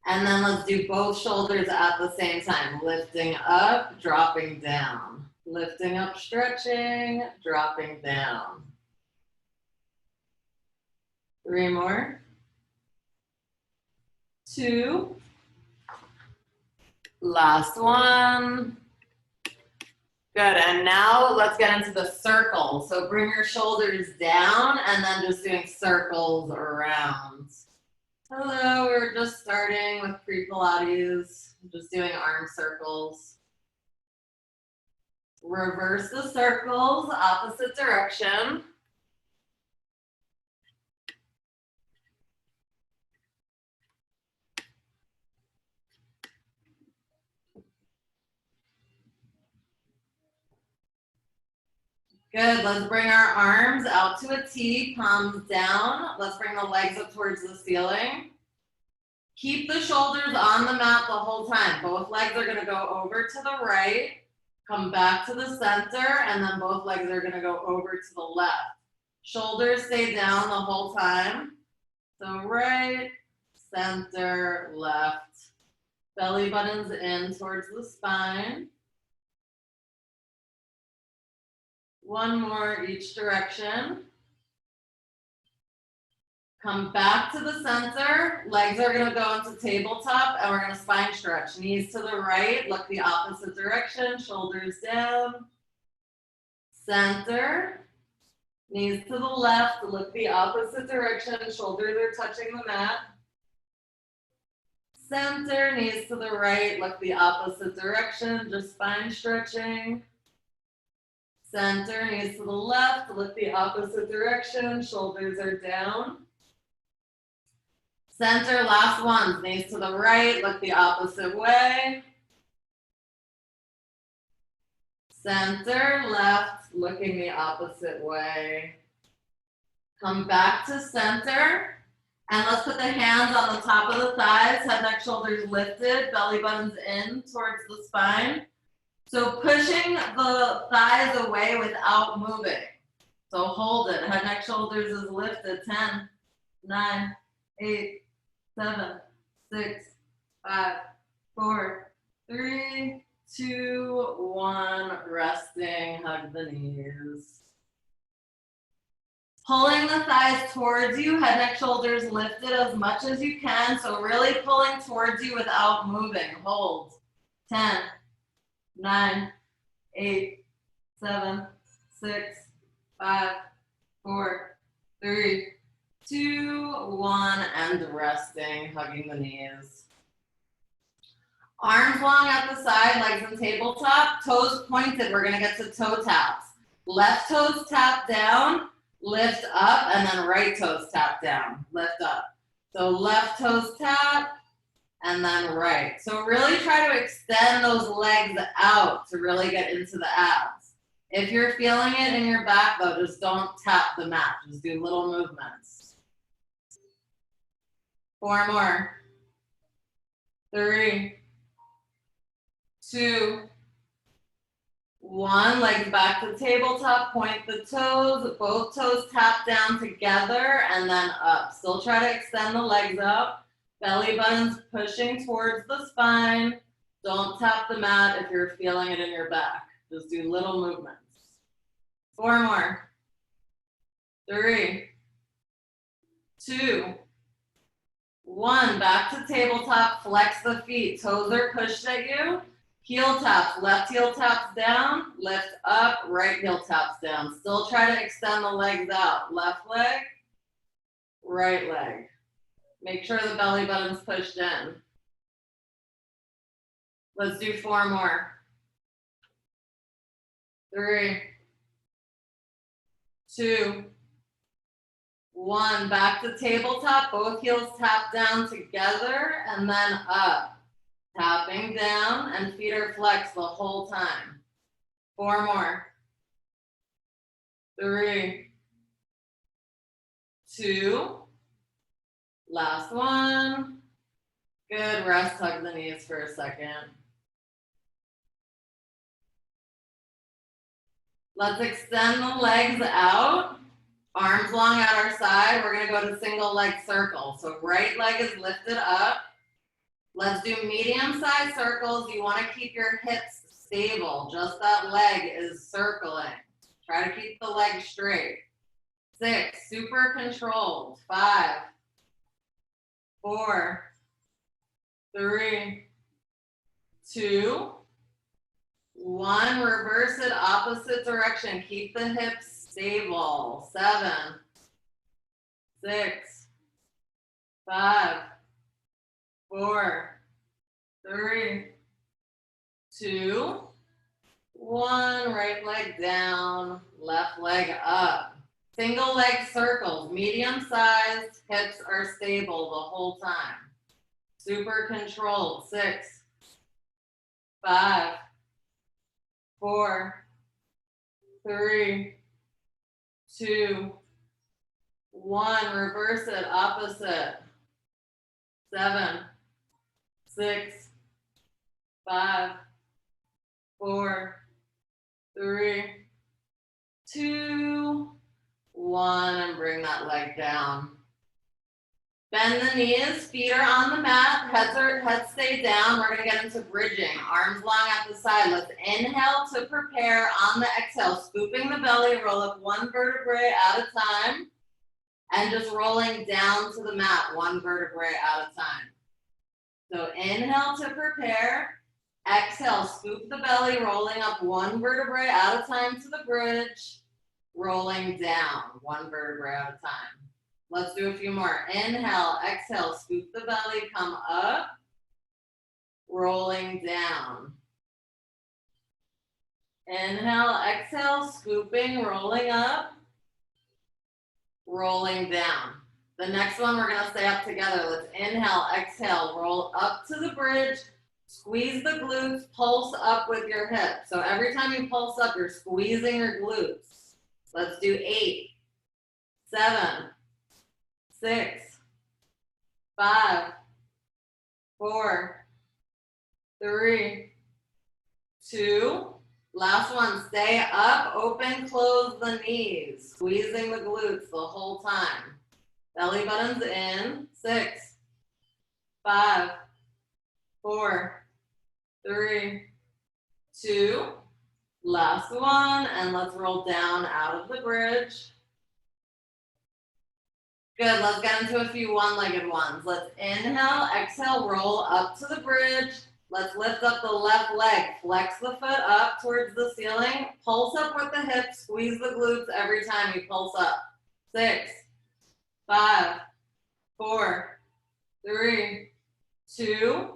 And then let's do both shoulders at the same time. Lifting up, dropping down. Lifting up, stretching, dropping down. 3 more. 2. Last one. Good, and now let's get into the circle. So bring your shoulders down and then just doing circles around. Hello, we're just starting with pre-Pilates, just doing arm circles. Reverse the circles, opposite direction. Good, let's bring our arms out to a T, palms down. Let's bring the legs up towards the ceiling. Keep the shoulders on the mat the whole time. Both legs are gonna go over to the right, come back to the center, and then both legs are gonna go over to the left. Shoulders stay down the whole time. So right, center, left. Belly buttons in towards the spine. One more each direction. Come back to the center. Legs are gonna go into tabletop and we're gonna spine stretch. Knees to the right, look the opposite direction, shoulders down. Center. Knees to the left, look the opposite direction, shoulders are touching the mat. Center, knees to the right, look the opposite direction, just spine stretching. Center, knees to the left, look the opposite direction, shoulders are down. Center, last ones, knees to the right, look the opposite way. Center, left, looking the opposite way. Come back to center, and let's put the hands on the top of the thighs, head, neck, shoulders lifted, belly buttons in towards the spine. So pushing the thighs away without moving. So hold it. Head, neck, shoulders is lifted. 10, 9, 8, 7, 6, 5, 4, 3, 2, 1. Resting. Hug the knees. Pulling the thighs towards you. Head, neck, shoulders lifted as much as you can. So really pulling towards you without moving. Hold. 10. 9, 8, 7, 6, 5, 4, 3, 2, 1, and resting, hugging the knees. Arms long at the side, legs in tabletop, toes pointed. We're gonna get to toe taps. Left toes tap down, lift up, and then right toes tap down, lift up. So left toes tap, and then right. So really try to extend those legs out to really get into the abs. If you're feeling it in your back though, just don't tap the mat, just do little movements. 4 more. 3, 2, 1. Legs back to tabletop, point the toes, both toes tap down together and then up. Still try to extend the legs up. Belly buttons pushing towards the spine. Don't tap the mat if you're feeling it in your back. Just do little movements. 4 more. 3, 2, 1. Back to tabletop. Flex the feet. Toes are pushed at you. Heel taps. Left heel taps down. Lift up. Right heel taps down. Still try to extend the legs out. Left leg. Right leg. Make sure the belly button's pushed in. Let's do 4 more. 3, 2, 1. Back to tabletop. Both heels tap down together and then up. Tapping down and feet are flexed the whole time. 4 more. 3, 2. Last one. Good, rest, hug the knees for a second. Let's extend the legs out. Arms long at our side. We're gonna go to single leg circle. So right leg is lifted up. Let's do medium-sized circles. You want to keep your hips stable. Just that leg is circling. Try to keep the leg straight. 6, super controlled. 5, 4, 3, 2, 1. Reverse it, opposite direction. Keep the hips stable. 7, 6, 5, 4, 3, 2, 1. Right leg down, left leg up. Single leg circles, medium sized, hips are stable the whole time. Super controlled. 6, 5, 4, 3, 2, 1. Reverse it, opposite. 7, 6, 5, 4, 3, 2, 1, and bring that leg down. Bend the knees, feet are on the mat, heads stay down. We're gonna get into bridging, arms long at the side. Let's inhale to prepare. On the exhale, scooping the belly, roll up 1 vertebrae at a time, and just rolling down to the mat, 1 vertebrae at a time. So inhale to prepare, exhale, scoop the belly, rolling up 1 vertebrae at a time to the bridge, rolling down 1 vertebrae at a time. Let's do a few more. Inhale, exhale, scoop the belly, come up, rolling down. Inhale, exhale, scooping, rolling up, rolling down. The next one, we're gonna stay up together. Let's inhale, exhale, roll up to the bridge, squeeze the glutes, pulse up with your hips. So every time you pulse up, you're squeezing your glutes. Let's do 8, 7, 6, 5, 4, 3, 2. Last one, stay up, open, close the knees, squeezing the glutes the whole time. Belly buttons in. 6, 5, 4, 3, 2. Last one, and let's roll down out of the bridge. Good, let's get into a few one-legged ones. Let's inhale, exhale, roll up to the bridge. Let's lift up the left leg, flex the foot up towards the ceiling, pulse up with the hips, squeeze the glutes every time you pulse up. 6, 5, 4, 3, 2,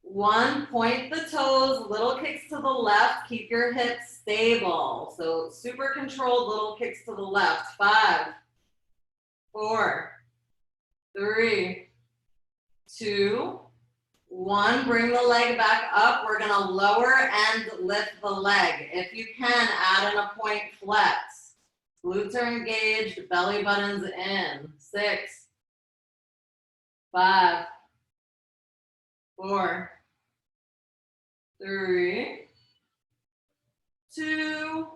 1. Point the toes, little kicks to the left, keep your hips stable. So super controlled little kicks to the left. 5, 4, 3, 2, 1. Bring the leg back up. We're gonna lower and lift the leg. If you can, add in a point flex. Glutes are engaged, belly buttons in. 6, 5, 4, 3, 2.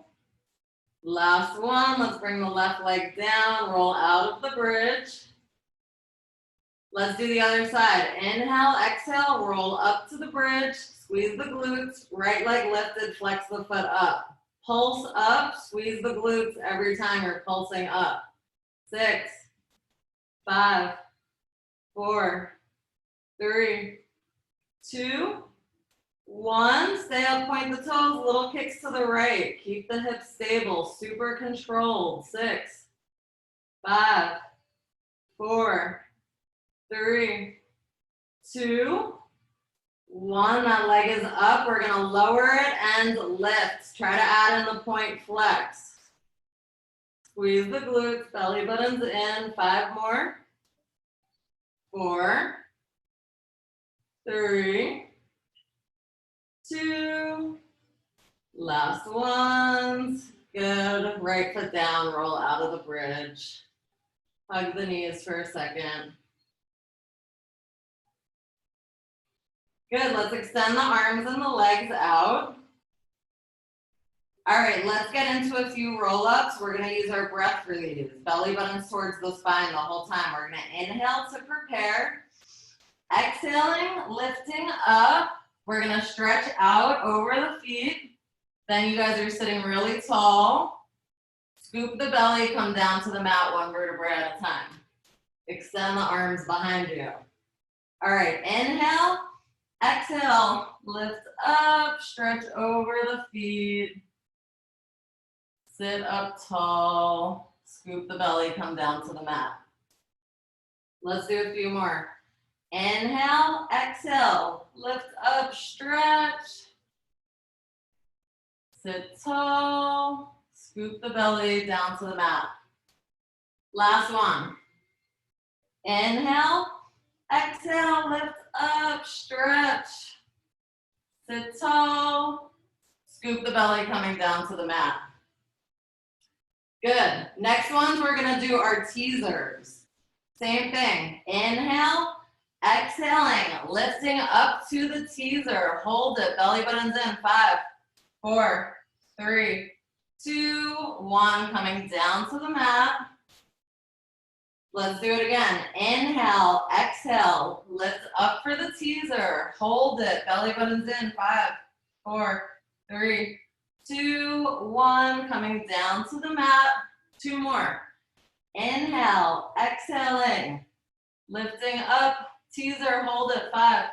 Last one. Let's bring the left leg down, roll out of the bridge. Let's do the other side. Inhale, exhale, roll up to the bridge, squeeze the glutes, right leg lifted, flex the foot up. Pulse up, squeeze the glutes every time you're pulsing up. 6, 5, 4, 3, 2, 1. Stay up, point the toes, little kicks to the right. Keep the hips stable, super controlled. 6, 5, 4, 3, 2, 1. That leg is up. We're gonna lower it and lift. Try to add in the point flex. Squeeze the glutes, belly buttons in. 5 more. 4, 3, 2. Last ones. Good. Right foot down, roll out of the bridge. Hug the knees for a second. Good, let's extend the arms and the legs out. All right, let's get into a few roll-ups. We're gonna use our breath for these. Belly buttons towards the spine the whole time. We're gonna inhale to prepare. Exhaling, lifting up. We're gonna stretch out over the feet. Then you guys are sitting really tall. Scoop the belly, come down to the mat one vertebrae at a time. Extend the arms behind you. All right, inhale, exhale, lift up, stretch over the feet. Sit up tall, scoop the belly, come down to the mat. Let's do a few more. Inhale, exhale, lift up, stretch. Sit tall, scoop the belly down to the mat. Last one. Inhale, exhale, lift up, stretch. Sit tall, scoop the belly coming down to the mat. Good. Next ones we're gonna do our teasers. Same thing. Inhale, exhaling, lifting up to the teaser. Hold it, belly buttons in. 5, 4, 3, 2, 1. Coming down to the mat. Let's do it again. Inhale, exhale, lift up for the teaser. Hold it, belly buttons in. 5, 4, 3, 2, 1. Coming down to the mat. 2 more. Inhale, exhaling, lifting up, teaser, hold it. 5,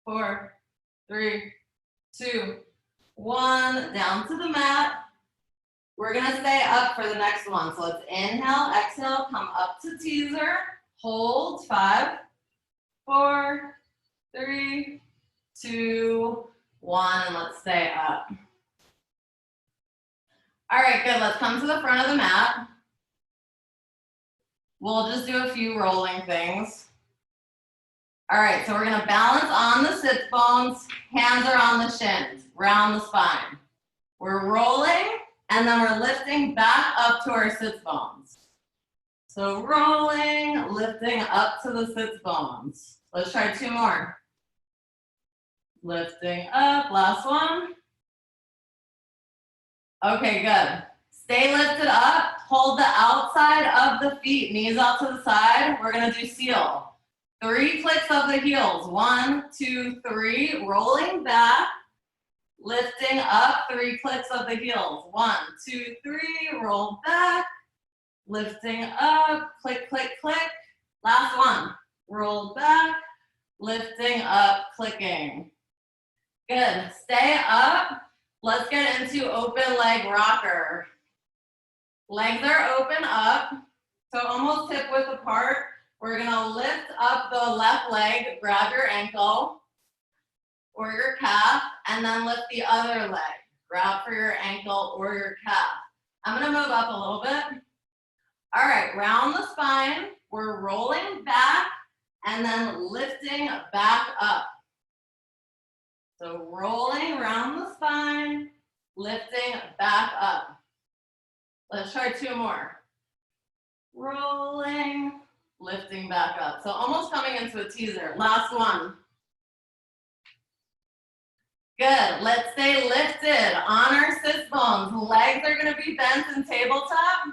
4, 3, 2, 1. Down to the mat. We're gonna stay up for the next one. So let's inhale, exhale, come up to teaser, hold. 5, 4, 3, 2, 1, and let's stay up. All right, good. Let's come to the front of the mat. We'll just do a few rolling things. All right, so we're gonna balance on the sit bones, hands are on the shins, round the spine. We're rolling, and then we're lifting back up to our sit bones. So rolling, lifting up to the sit bones. Let's try 2 more. Lifting up, last one. Okay, good. Stay lifted up, hold the outside of the feet, knees out to the side. We're gonna do seal. 3 clicks of the heels. 1, 2, 3, rolling back. Lifting up, 3 clicks of the heels. 1, 2, 3, roll back. Lifting up, click, click, click. Last one, roll back. Lifting up, clicking. Good, stay up. Let's get into open leg rocker. Legs are open up, so almost hip width apart. We're gonna lift up the left leg, grab your ankle or your calf, and then lift the other leg. Grab for your ankle or your calf. I'm gonna move up a little bit. All right, round the spine. We're rolling back and then lifting back up. So rolling around the spine, lifting back up. Let's try 2 more. Rolling, lifting back up. So almost coming into a teaser. Last one. Good. Let's stay lifted on our sit bones. Legs are going to be bent in tabletop.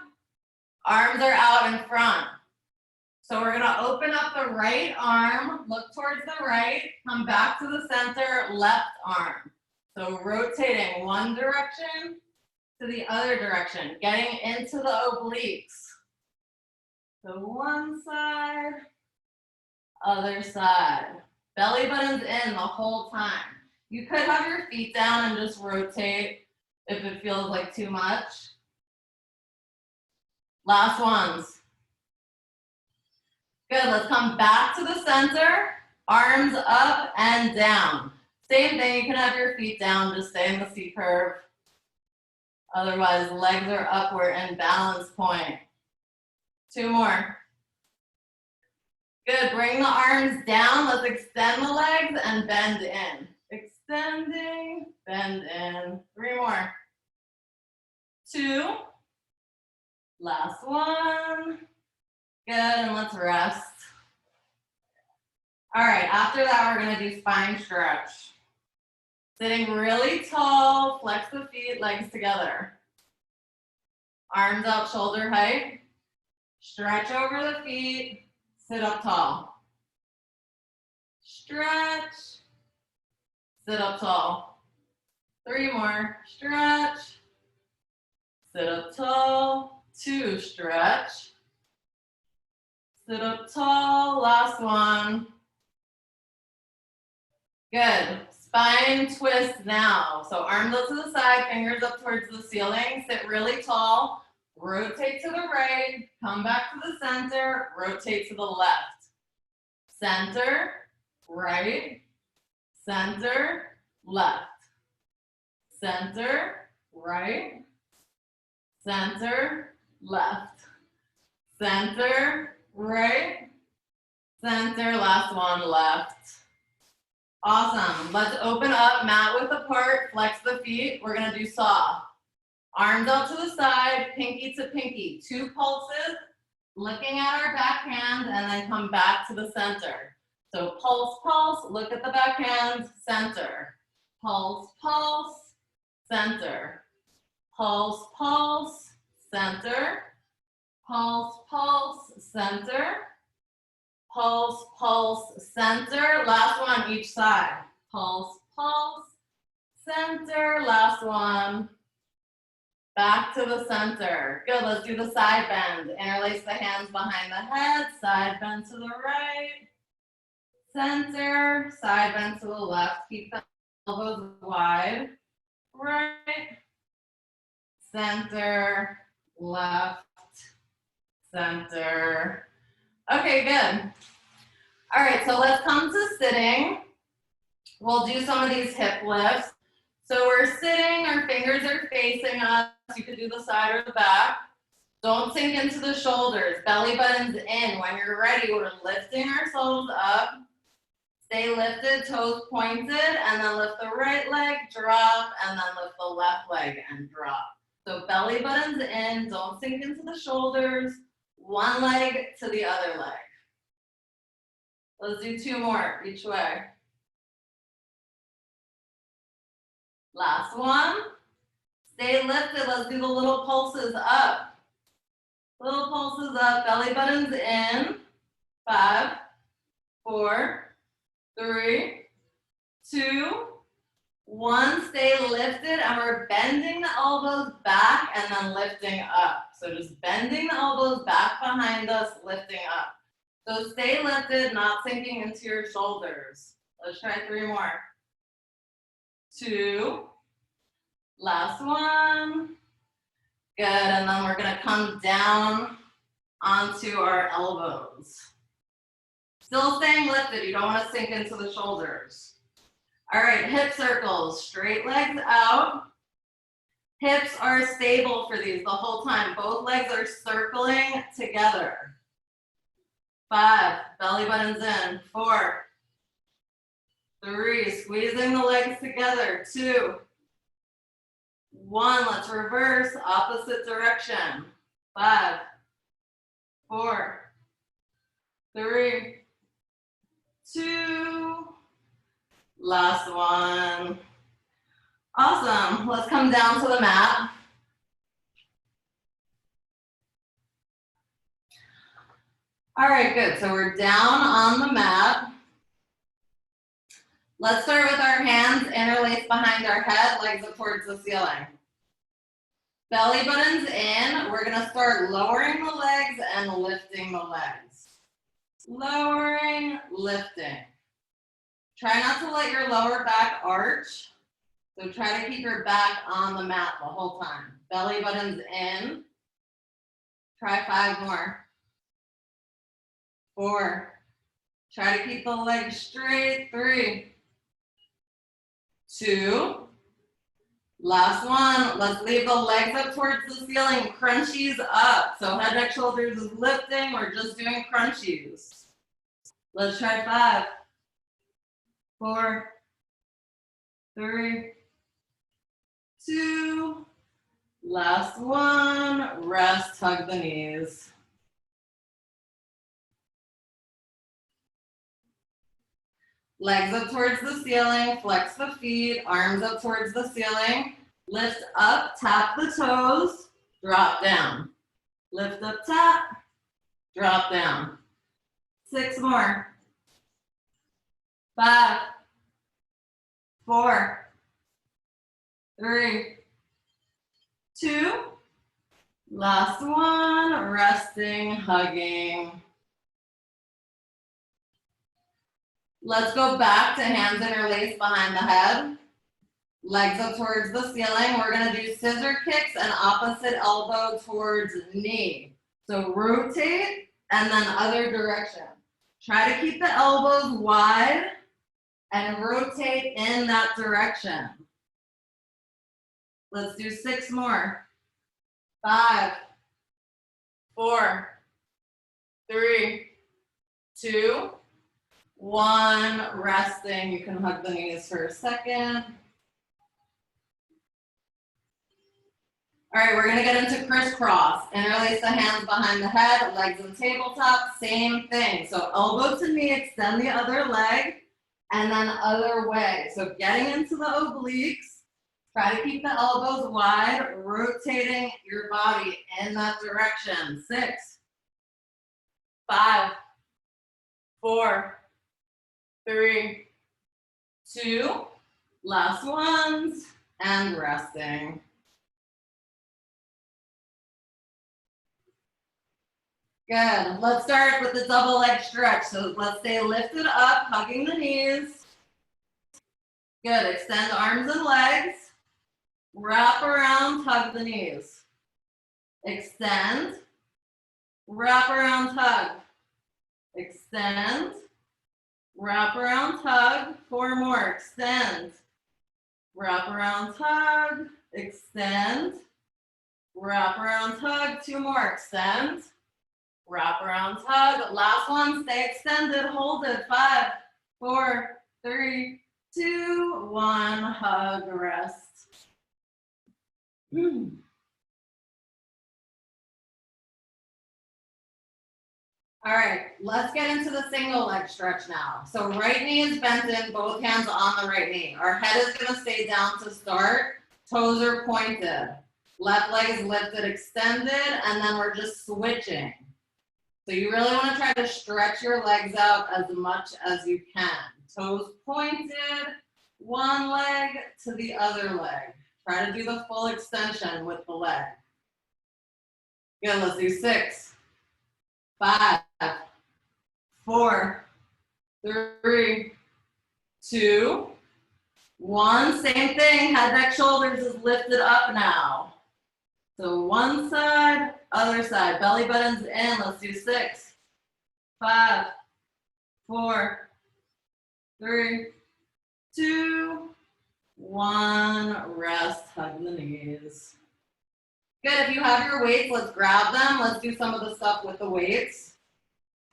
Arms are out in front. So we're going to open up the right arm, look towards the right, come back to the center, left arm. So rotating one direction to the other direction, getting into the obliques. So one side, other side. Belly buttons in the whole time. You could have your feet down and just rotate if it feels like too much. Last ones. Good, let's come back to the center, arms up and down. Same thing, you can have your feet down, just stay in the C curve. Otherwise, legs are up, we're in balance point. 2 more. Good, bring the arms down, let's extend the legs and bend in. Extending, bend in. 3 more. 2. Last one. Good, and let's rest. All right, after that, we're gonna do spine stretch. Sitting really tall, flex the feet, legs together. Arms out, shoulder height. Stretch over the feet, sit up tall. stretch, sit up tall. 3 more, stretch, sit up tall, 2, stretch, sit up tall, last one. Good, spine twist now. So arms up to the side, fingers up towards the ceiling, sit really tall, rotate to the right, come back to the center, rotate to the left. Center, right, center, left. Center, right, center, left. Center, right, center, last one, left. Awesome. Let's open up, mat width apart, flex the feet. We're gonna do saw. Arms out to the side, pinky to pinky. 2 pulses, looking at our back hand, and then come back to the center. So pulse, pulse, look at the back hand, center. Pulse, pulse, center. Pulse, pulse, center. Pulse, pulse, center. Pulse, pulse, center. Last one, each side. Pulse, pulse, center. Last one. Back to the center. Good, let's do the side bend. Interlace the hands behind the head. Side bend to the right. Center. Side bend to the left. Keep the elbows wide. Right. Center. Left. Center. Okay, good. All right, so let's come to sitting. We'll do some of these hip lifts. So we're sitting, our fingers are facing us. You could do the side or the back. Don't sink into the shoulders. Belly button's in. When you're ready, we're lifting ourselves up. Stay lifted, toes pointed, and then lift the right leg, drop, and then lift the left leg and drop. So belly button's in. Don't sink into the shoulders. One leg to the other leg. Let's do 2 more each way. Last one. Stay lifted. Let's do the little pulses up. Little pulses up. Belly button's in. 5, 4, 3, 2, 1. Stay lifted, and we're bending the elbows back and then lifting up. So just bending the elbows back behind us, lifting up. So stay lifted, not sinking into your shoulders. Let's try 3 more. 2, last one. Good, and then we're gonna come down onto our elbows. Still staying lifted, you don't wanna sink into the shoulders. All right, hip circles, straight legs out. Hips are stable for these the whole time. Both legs are circling together. 5, belly button's in. 4, 3, squeezing the legs together. 2, 1, let's reverse, opposite direction. 5, 4, 3, 2, last one. Awesome, let's come down to the mat. All right, good, so we're down on the mat. Let's start with our hands interlaced behind our head, legs up towards the ceiling. Belly button's in. We're gonna start lowering the legs and lifting the legs. Lowering, lifting. Try not to let your lower back arch. So try to keep your back on the mat the whole time. Belly button's in. Try 5 more. 4. Try to keep the legs straight. 3, 2. Last one. Let's leave the legs up towards the ceiling. Crunchies up. So head, neck, shoulders is lifting. We're just doing crunchies. Let's try 5, 4, 3, 2. Last one. Rest, hug the knees. Legs up towards the ceiling, flex the feet, arms up towards the ceiling. Lift up, tap the toes, drop down. Lift up, tap, drop down. 6 more. 5, 4, 3, 2. Last one, resting, hugging. Let's go back to hands interlaced behind the head. Legs up towards the ceiling. We're gonna do scissor kicks and opposite elbow towards knee. So rotate and then other direction. Try to keep the elbows wide and rotate in that direction. Let's do 6 more. 5, 4, 3, 2, 1. Resting. You can hug the knees for a second. All right, we're gonna get into crisscross. Interlace the hands behind the head, legs in tabletop, same thing. So elbow to knee, extend the other leg, and then other way. So getting into the obliques, try to keep the elbows wide, rotating your body in that direction. 6, 5, 4, 3, 2, last ones, and resting. Good. Let's start with the double leg stretch. So let's stay lifted up, hugging the knees. Good. Extend arms and legs. Wrap around, hug the knees. Extend. Wrap around, hug. Extend. Wrap around, hug. 4 more. Extend. Wrap around, hug. Extend. Wrap around, hug. 2 more. Extend. Wrap around, hug. Last one, stay extended, hold it. 5, 4, 3, 2, 1. Hug, rest. All right, let's get into the single leg stretch now. So right knee is bent in, both hands on the right knee. Our head is gonna stay down to start. Toes are pointed. Left leg is lifted, extended, and then we're just switching. So you really want to try to stretch your legs out as much as you can. Toes pointed, one leg to the other leg. Try to do the full extension with the leg. Good, let's do 6, 5, 4, 3, 2, 1. Same thing, head, neck, shoulders is lifted up now. So one side, other side, belly button's in. Let's do 6, 5, 4, 3, 2, 1. Rest, hug the knees. Good, if you have your weights, let's grab them. Let's do some of the stuff with the weights.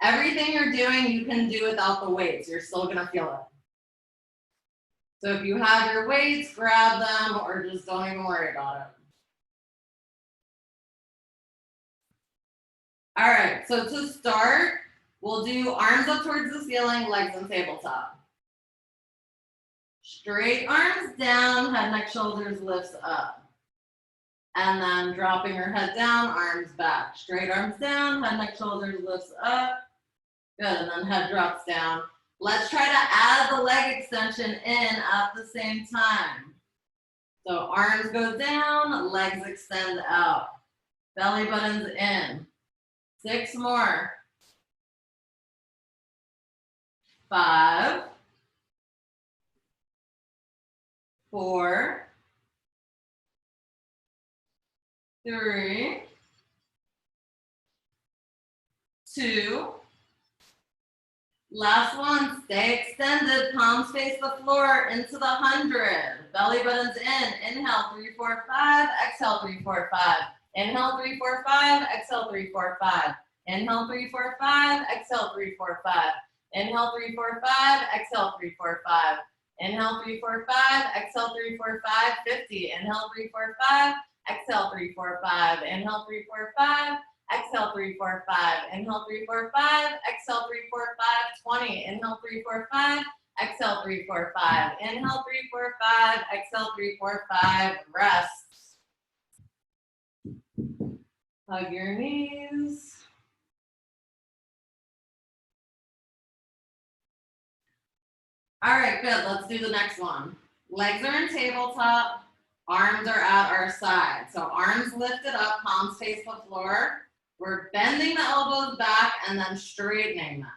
Everything you're doing, you can do without the weights. You're still gonna feel it. So if you have your weights, grab them or just don't even worry about it. All right, so to start, we'll do arms up towards the ceiling, legs in tabletop. Straight arms down, head, neck, shoulders lifts up. And then dropping your head down, arms back. Straight arms down, head, neck, shoulders lifts up. Good, and then head drops down. Let's try to add the leg extension in at the same time. So arms go down, legs extend out. Belly button's in. 6 more. 5, 4, 3, 2. Last one, stay extended, palms face the floor into the 100. Belly button's in. Inhale, 3, 4, 5. Exhale, 3, 4, 5. Inhale, 3, 4, 5. Exhale, 3, 4, 5. Inhale, 3, 4, 5. Exhale, 3, 4, 5. Inhale, 3, 4, 5. Exhale, 3, 4, 5. Inhale, 3, 4, 5. Exhale, 3, 4, 5. 50. Inhale, 3, 4, 5. Exhale, 3, 4, 5. Inhale, 3, 4, 5. Exhale, 3, 4, 5. Inhale, 3, 4, 5. Exhale, 3, 4, 5. 20. Inhale, 3, 4, 5. Exhale, 3, 4, 5. Inhale, 3, 4, 5. Exhale, 3, 4, 5. Rest. Hug your knees. All right, good. Let's do the next one. Legs are in tabletop. Arms are at our side. So arms lifted up, palms face the floor. We're bending the elbows back and then straightening them.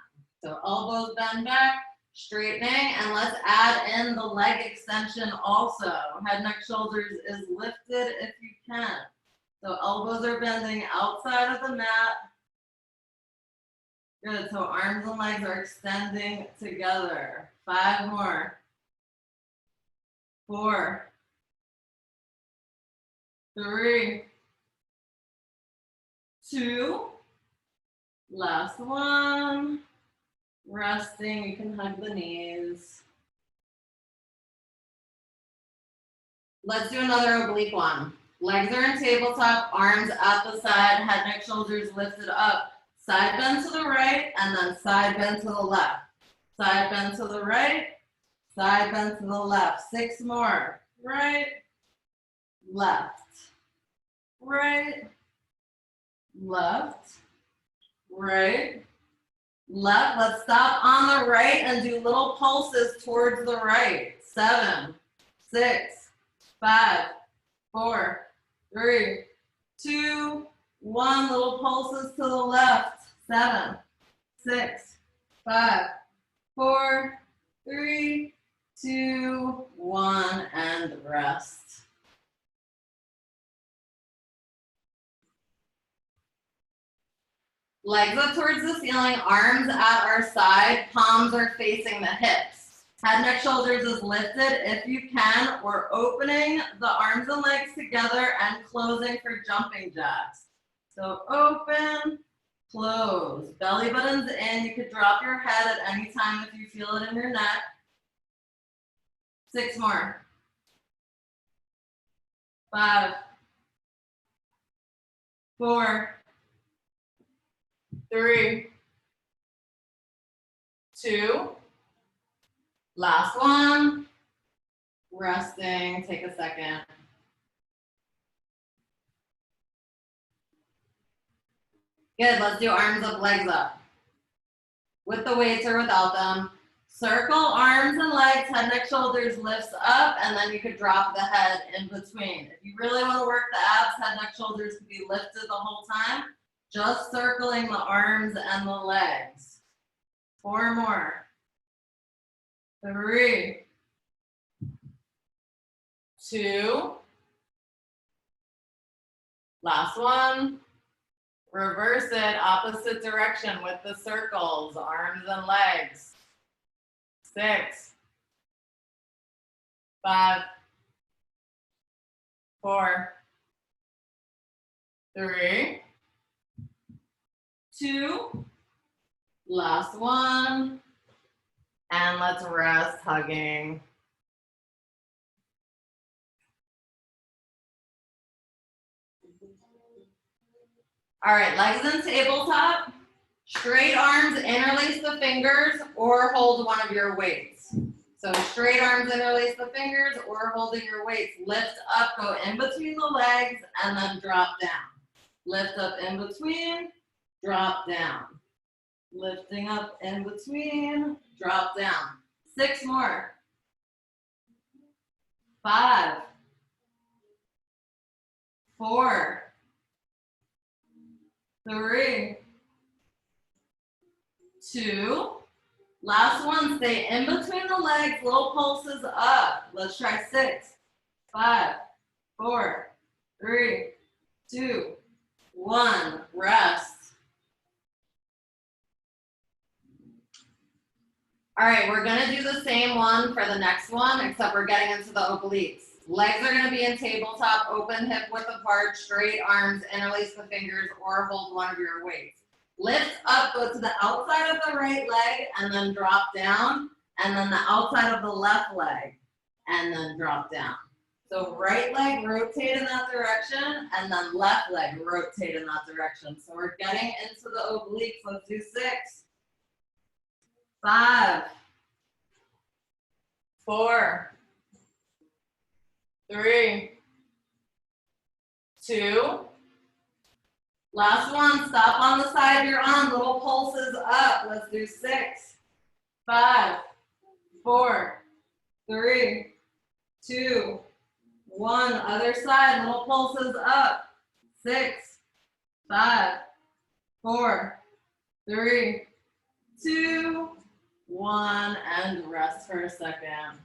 So elbows bend back, straightening, and let's add in the leg extension also. Head, neck, shoulders is lifted if you can. So elbows are bending outside of the mat. Good, so arms and legs are extending together. 5 more. 4, 3, 2, last one. Resting, you can hug the knees. Let's do another oblique one. Legs are in tabletop, arms at the side, head, neck, shoulders lifted up. Side bend to the right, and then side bend to the left. Side bend to the right, side bend to the left. 6 more. Right, left, right, left, right, left. Let's stop on the right and do little pulses towards the right. 7, 6, 5, 4, 3, 2, 1. Little pulses to the left. 7, 6, 5, 4, 3, 2, 1, and rest. Legs up towards the ceiling, arms at our side, palms are facing the hips. Head, neck, shoulders is lifted if you can. We're opening the arms and legs together and closing for jumping jacks. So open, close. Belly button's in. You could drop your head at any time if you feel it in your neck. 6 more. 5, 4, 3, 2, last one. Resting, take a second. Good, let's do arms up, legs up. With the weights or without them. Circle arms and legs, head, neck, shoulders lifts up, and then you could drop the head in between. If you really want to work the abs, head, neck, shoulders could be lifted the whole time. Just circling the arms and the legs. 4 more. 3, 2, last one. Reverse it, opposite direction with the circles, arms and legs. 6, 5, 4, 3, 2, last one, and let's rest, hugging. All right, legs in tabletop, straight arms, interlace the fingers or hold one of your weights. So straight arms, interlace the fingers or holding your weights. Lift up, go in between the legs and then drop down. Lift up in between, drop down. Lifting up in between, drop down. 6 more. 5, 4, 3, 2, last one, stay in between the legs, little pulses up. Let's try 6, 5, 4, 3, 2, 1, rest. All right, we're gonna do the same one for the next one, except we're getting into the obliques. Legs are gonna be in tabletop, open hip width apart, straight arms, interlace the fingers, or hold one of your weights. Lift up, go to the outside of the right leg, and then drop down, and then the outside of the left leg, and then drop down. So right leg, rotate in that direction, and then left leg, rotate in that direction. So we're getting into the obliques. Let's do 6, 5, 4, 3, 2, last one, stop on the side you're on, little pulses up. Let's do 6, 5, 4, 3, 2, 1. Other side, little pulses up. 6, 5, 4, 3, 2, 1, and rest for a second.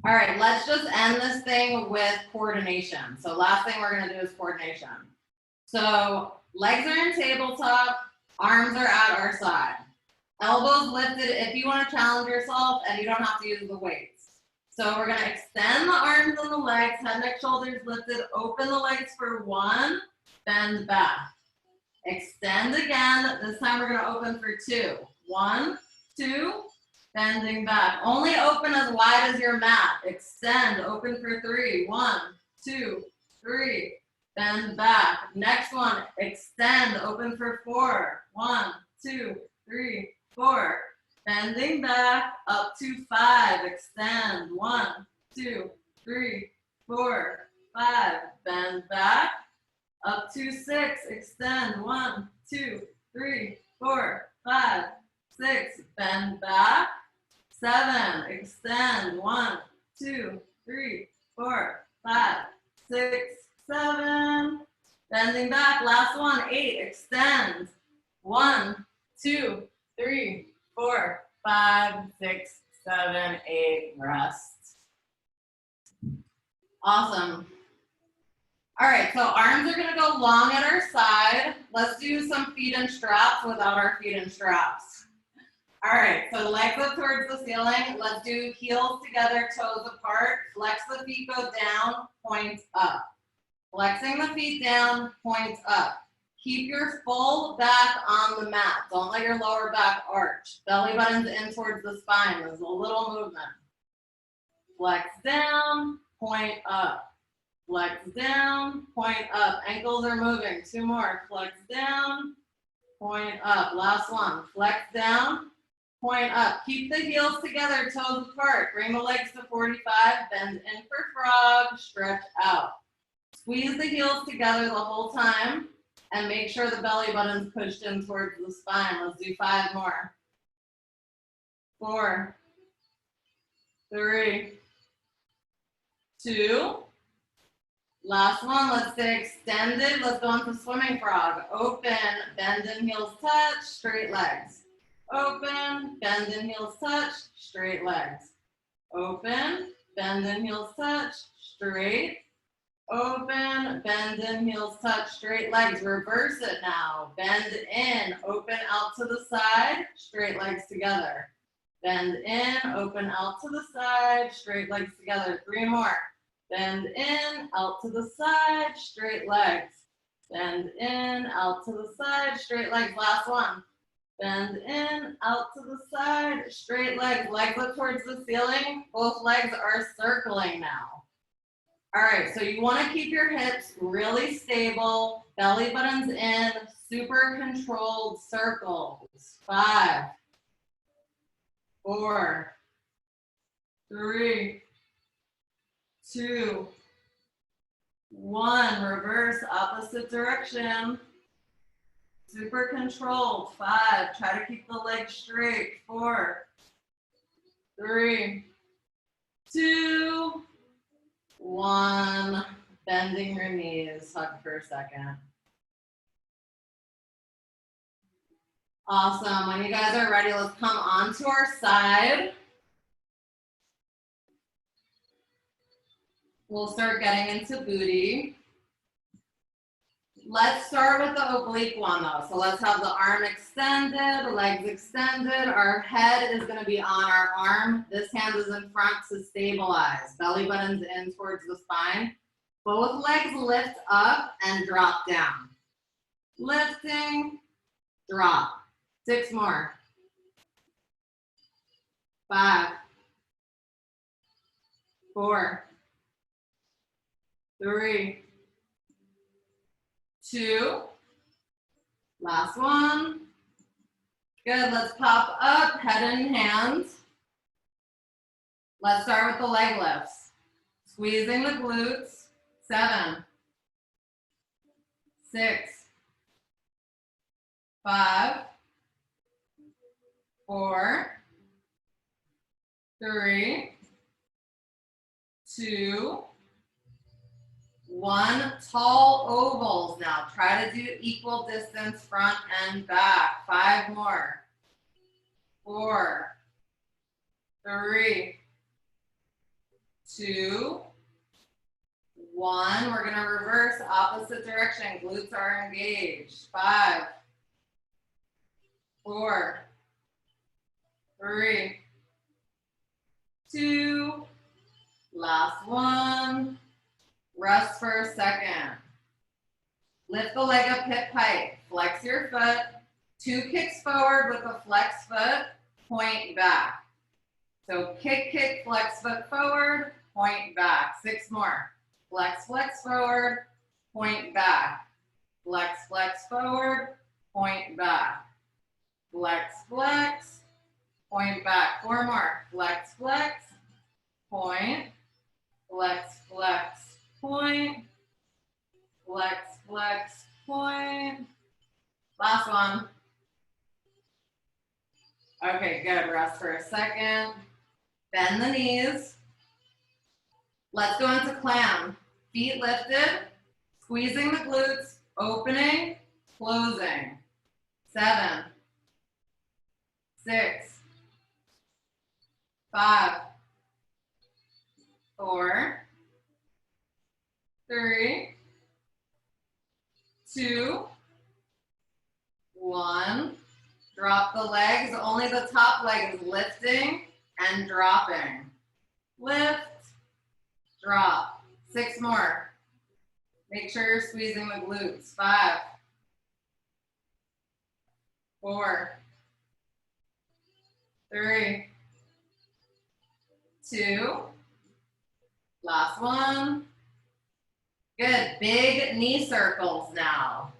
All right, let's just end this thing with coordination. So last thing we're gonna do is coordination. So legs are in tabletop, arms are at our side. Elbows lifted if you wanna challenge yourself, and you don't have to use the weights. So we're gonna extend the arms and the legs, head, neck, shoulders lifted, open the legs for 1, bend back. Extend again, this time we're gonna open for 2. 1, 2, bending back. Only open as wide as your mat. Extend, open for 3. 1, 2, 3, bend back. Next one, extend, open for 4. 1, 2, 3, 4. Bending back, up to 5. Extend, 1, 2, 3, 4, 5. Bend back, up to 6. Extend, 1, 2, 3, 4, 5, 6. Bend back. 7, extend, 1, 2, 3, 4, 5, 6, 7. Bending back, last one, 8, extend. 1, 2, 3, 4, 5, 6, 7, 8, rest. Awesome. All right, so arms are gonna go long at our side. Let's do some feet in straps without our feet in straps. All right, so legs up towards the ceiling. Let's do heels together, toes apart. Flex the feet, go down, point up. Flexing the feet down, point up. Keep your full back on the mat. Don't let your lower back arch. Belly buttons in towards the spine. There's a little movement. Flex down, point up. Flex down, point up. Ankles are moving. 2 more. Flex down, point up. Last one. Flex down, point up. Keep the heels together, toes apart. Bring the legs to 45. Bend in for frog. Stretch out. Squeeze the heels together the whole time. And make sure the belly button's pushed in towards the spine. Let's do 5 more. 4, 3, 2. Last one, let's stay extended. Let's go into swimming frog. Open, bend and heels touch, straight legs. Open, bend and heels touch, straight legs. Open, bend and heels touch, straight. Open, bend and heels touch, straight legs. Reverse it now. Bend in, open out to the side, straight legs together. Bend in, open out to the side, straight legs together. 3 more. Bend in, out to the side, straight legs. Bend in, out to the side, straight legs. Last one. Bend in, out to the side, straight legs. Legs up towards the ceiling. Both legs are circling now. All right, so you want to keep your hips really stable, belly buttons in, super controlled circles. 5, 4, 3, 2, 1. Reverse, opposite direction. Super controlled. 5. Try to keep the legs straight. 4, 3, 2, 1. Bending your knees. Hug for a second. Awesome. When you guys are ready, let's come onto our side. We'll start getting into booty. Let's start with the oblique one though. So let's have the arm extended, legs extended. Our head is gonna be on our arm. This hand is in front to stabilize. Belly button's in towards the spine. Both legs lift up and drop down. Lifting, drop. 6 more. 5, 4, 3, 2. Last one. Good, let's pop up, head and hands. Let's start with the leg lifts. Squeezing the glutes. 7, 6, 5, 4, 3, 2, 1. Tall ovals now. Try to do equal distance front and back. 5 more. 4, 3, 2, 1. We're going to reverse opposite direction. Glutes are engaged. 5, 4, 3, 2. Last one. Rest for a second. Lift the leg up hip height. Flex your foot. 2 kicks forward with a flex foot. Point back. So kick, kick, flex foot forward. Point back. 6 more. Flex, flex forward. Point back. Flex, flex forward. Point back. Flex, flex. Point back. 4 more. Flex, flex. Point. Flex, flex. Point, flex, flex, point. Last one. Okay, good. Rest for a second. Bend the knees. Let's go into clam. Feet lifted, squeezing the glutes, opening, closing. 7, 6, 5, 4, 3, 2, 1. Drop the legs. Only the top leg is lifting and dropping. Lift, drop. 6 more. Make sure you're squeezing the glutes. 5, 4, 3, 2. Last one. Good. Big knee circles now.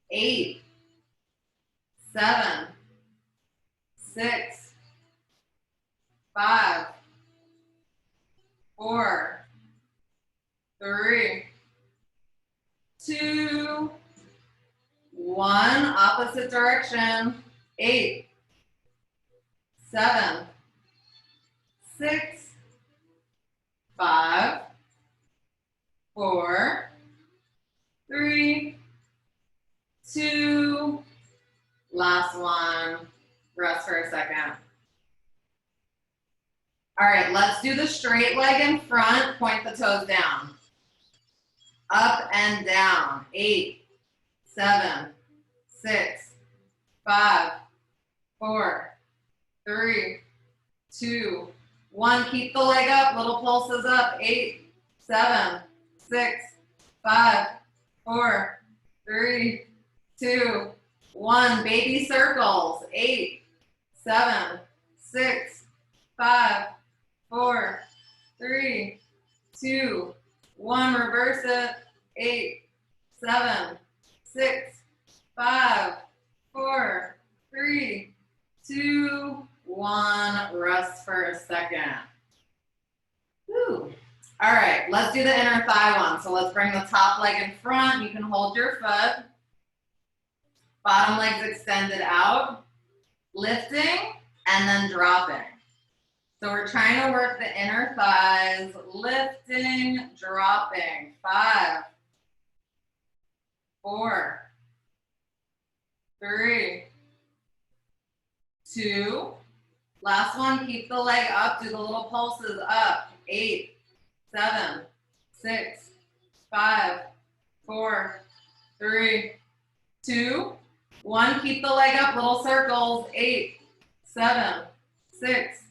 8, 7, 6, 5, 4, 3, 2, 1. Opposite direction. 8, 7, 6, 5, 4, 3, 2. Last one. Rest for a second. All right, let's do the straight leg in front. Point the toes down. Up and down. 8, 7, 6, 5, 4, 3, 2, 1. Keep the leg up. Little pulses up. 8, 7, 6, 5, 4, 3, 2, 1. Baby circles. 8, 7, 6, 5, 4, 3, 2, 1. Reverse it. 8, 7, 6, 5, 4, 3, 2, 1. Rest for a second. Whew. All right, let's do the inner thigh one. So let's bring the top leg in front. You can hold your foot. Bottom leg's extended out. Lifting and then dropping. So we're trying to work the inner thighs. Lifting, dropping. 5, 4, 3, 2. Last one, keep the leg up. Do the little pulses up. 8, 7, 6, 5, 4, 3, 2, 1. Keep the leg up. Little circles. 8, 7, 6,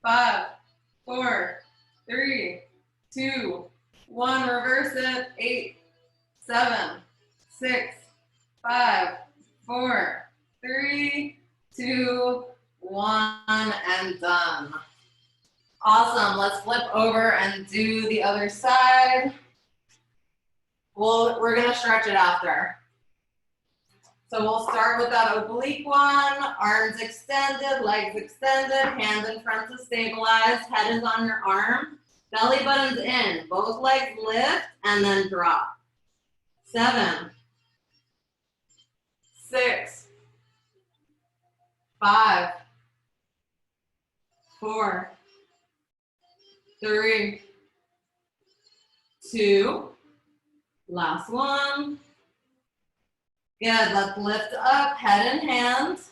5, 4, 3, 2, 1. Reverse it. 8, 7, 6, 5, 4, 3, 2, 1, and done. Awesome. Let's flip over and do the other side. We're going to stretch it after. So we'll start with that oblique one. Arms extended, legs extended, hands in front to stabilize. Head is on your arm. Belly button's in. Both legs lift and then drop. 7, 6, 5, 4, 3, 2, last one. Good, let's lift up, head and hands.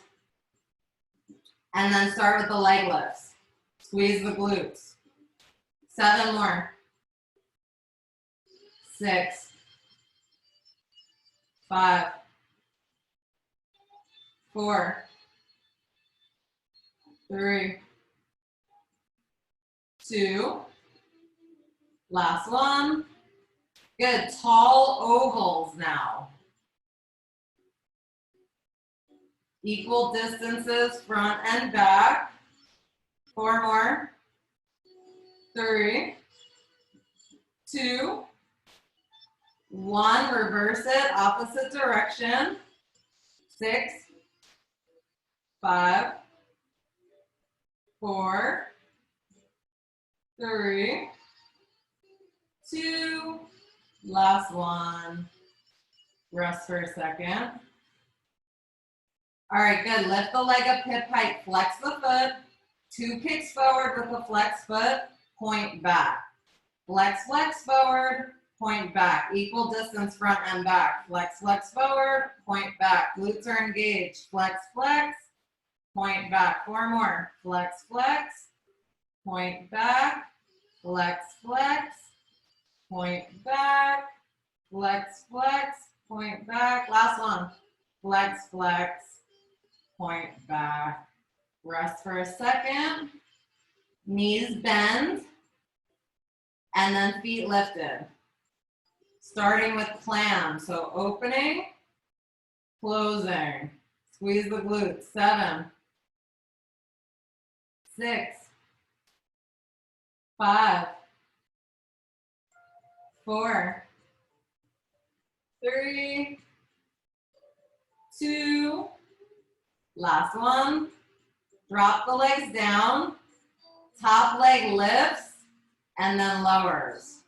And then start with the leg lifts. Squeeze the glutes. 7 more. 6, 5, 4, 3, 2, last one. Good, tall ovals now. Equal distances, front and back. 4 more. 3, 2, 1. Reverse it, opposite direction. 6, 5, 4, 3, 2, last one. Rest for a second. All right, good. Lift the leg up hip height, flex the foot. 2 kicks forward with the flex foot, point back. Flex, flex forward, point back. Equal distance front and back. Flex, flex forward, point back. Glutes are engaged. Flex, flex, point back. 4 more. Flex, flex, point back. Flex, flex, point back. Flex, flex, point back. Last one. Flex, flex, point back. Rest for a second. Knees bend. And then feet lifted. Starting with clam. So opening, closing. Squeeze the glutes. 7, 6, 5, 4, 3, 2, last one. Drop the legs down. Top leg lifts and then lowers.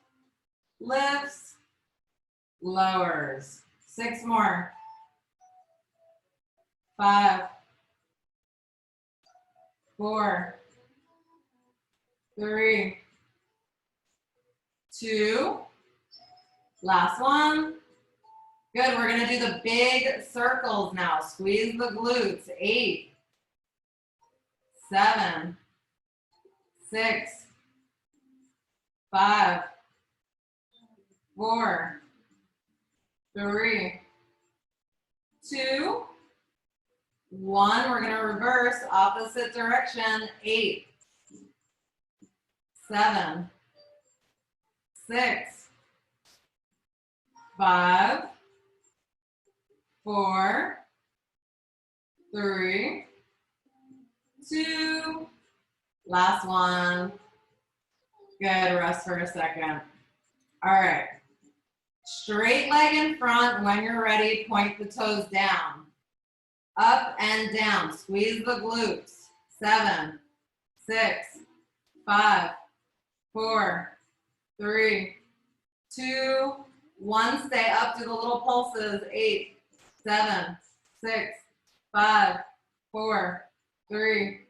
Lifts, lowers. 6 more. 5, 4, 3, 2, last one. Good, we're gonna do the big circles now. Squeeze the glutes. 8, 7, 6, 5, 4, 3, 2, 1. We're gonna reverse opposite direction. 8, 7, 6, 5, 4, 3, 2, last one. Good, rest for a second. All right, straight leg in front. When you're ready, point the toes down. Up and down, squeeze the glutes. 7, 6, 5, 4, 3, 2, 1. Stay up to the little pulses. 8, 7, 6, 5, 4, 3,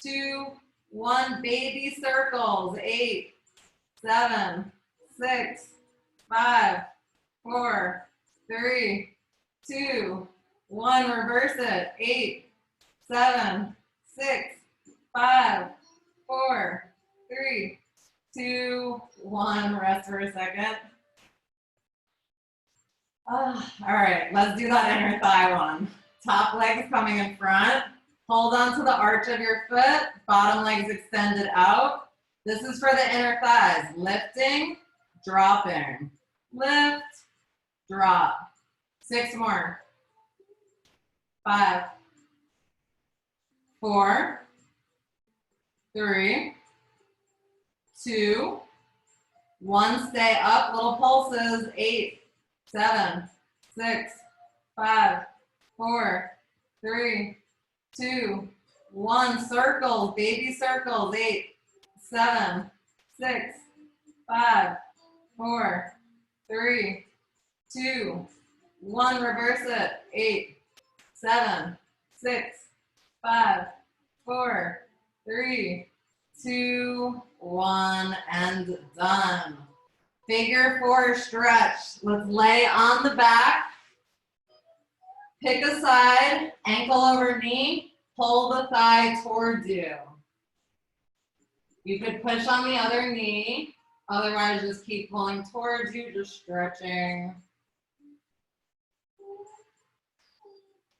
2, 1. Baby circles. 8, 7, 6, 5, 4, 3, 2, 1. Reverse it. 8, 7, 6, 5, 4, 3, 2, 1. Rest for a second. All right, let's do that inner thigh one. Top legs coming in front. Hold on to the arch of your foot. Bottom legs extended out. This is for the inner thighs. Lifting, dropping. Lift, drop. 6 more. 5, 4, 3, 2, 1. Stay up, little pulses. 8, 7, 6, 5, 4, 3, 2, 1. Circles, baby circles. 8, 7, 6, 5, 4, 3, 2, 1. Reverse it. 8, 7, 6, 5, 4, 3, 2, 1, and done. Figure 4 stretch. Let's lay on the back. Pick a side, ankle over knee, pull the thigh towards you. You could push on the other knee, otherwise just keep pulling towards you, just stretching.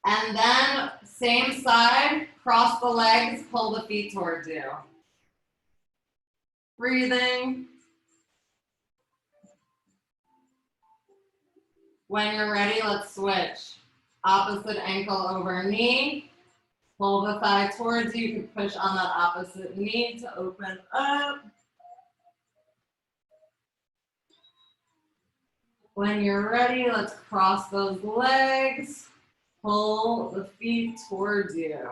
And then same side, cross the legs, pull the feet towards you. Breathing. When you're ready, let's switch. Opposite ankle over knee. Pull the thigh towards you. You can push on that opposite knee to open up. When you're ready, let's cross those legs. Pull the feet towards you.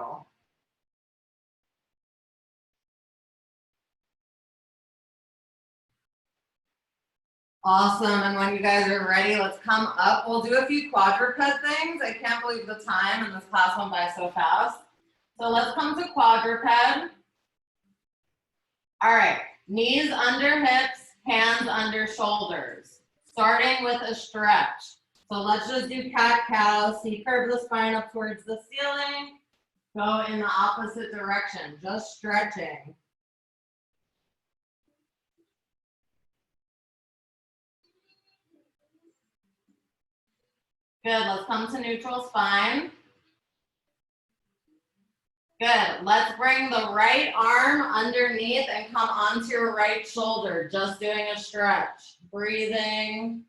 Awesome, and when you guys are ready, let's come up. We'll do a few quadruped things. I can't believe the time, and this class went by so fast. So let's come to quadruped. All right, knees under hips, hands under shoulders. Starting with a stretch. So let's just do cat-cow. See, curve the spine up towards the ceiling. Go in the opposite direction, just stretching. Good, let's come to neutral spine. Good, let's bring the right arm underneath and come onto your right shoulder, just doing a stretch. Breathing.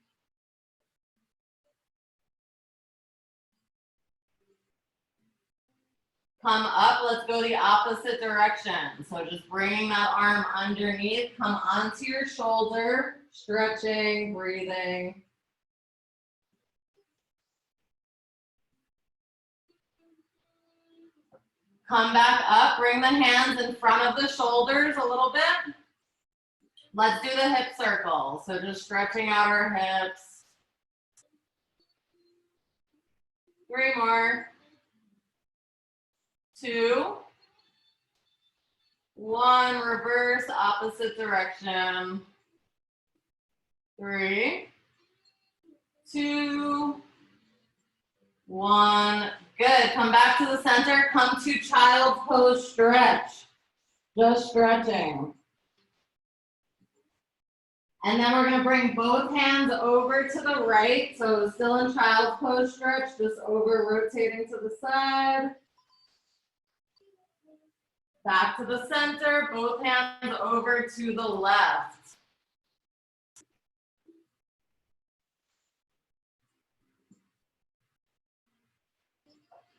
Come up, let's go the opposite direction. So just bringing that arm underneath, come onto your shoulder, stretching, breathing. Come back up, bring the hands in front of the shoulders a little bit. Let's do the hip circle. So just stretching out our hips. 3 more. 2, 1, reverse, opposite direction. 3, 2, 1. Good. Come back to the center. Come to child's pose stretch. Just stretching. And then we're going to bring both hands over to the right. So still in child's pose stretch, just over rotating to the side. Back to the center, both hands over to the left.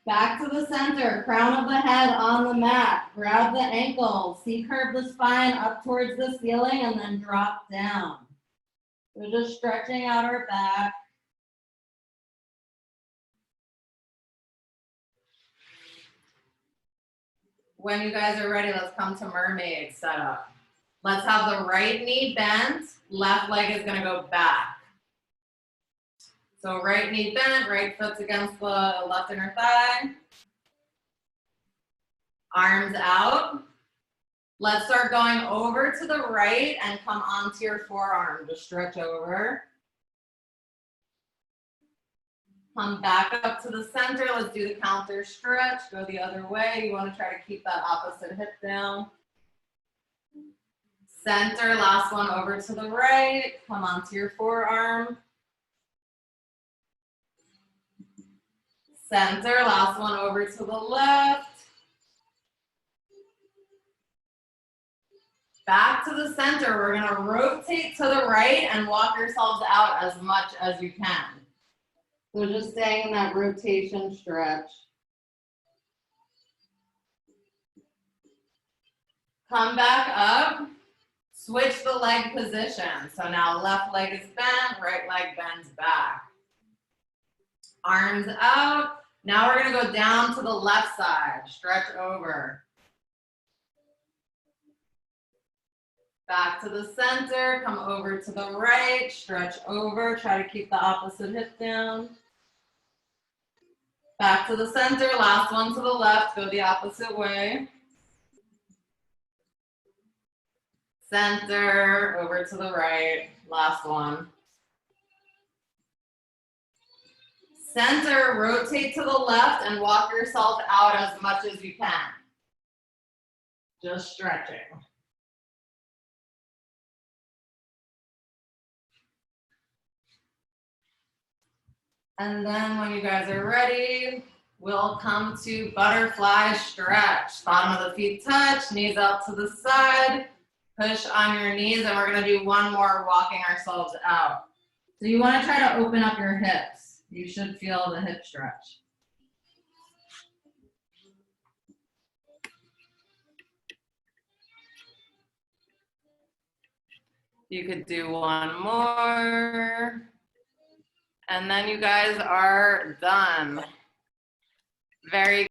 Back to the center, crown of the head on the mat. Grab the ankles, C-curve the spine up towards the ceiling and then drop down. We're just stretching out our back. When you guys are ready, let's come to mermaid setup. Let's have the right knee bent, left leg is gonna go back. So right knee bent, right foot's against the left inner thigh. Arms out. Let's start going over to the right and come onto your forearm. Just stretch over. Come back up to the center. Let's do the counter stretch. Go the other way. You want to try to keep that opposite hip down. Center, last one over to the right. Come onto your forearm. Center, last one over to the left. Back to the center. We're going to rotate to the right and walk yourselves out as much as you can. So just staying in that rotation stretch. Come back up. Switch the leg position. So now left leg is bent, right leg bends back. Arms out. Now we're going to go down to the left side. Stretch over. Back to the center, come over to the right, stretch over, try to keep the opposite hip down. Back to the center, last one to the left, go the opposite way. center, over to the right, last one. Center, rotate to the left and walk yourself out as much as you can. Just stretching. And then when you guys are ready, we'll come to butterfly stretch. Bottom of the feet touch, knees out to the side, push on your knees, and we're gonna do one more walking ourselves out. So you wanna try to open up your hips. You should feel the hip stretch. You could do one more. And then you guys are done. Very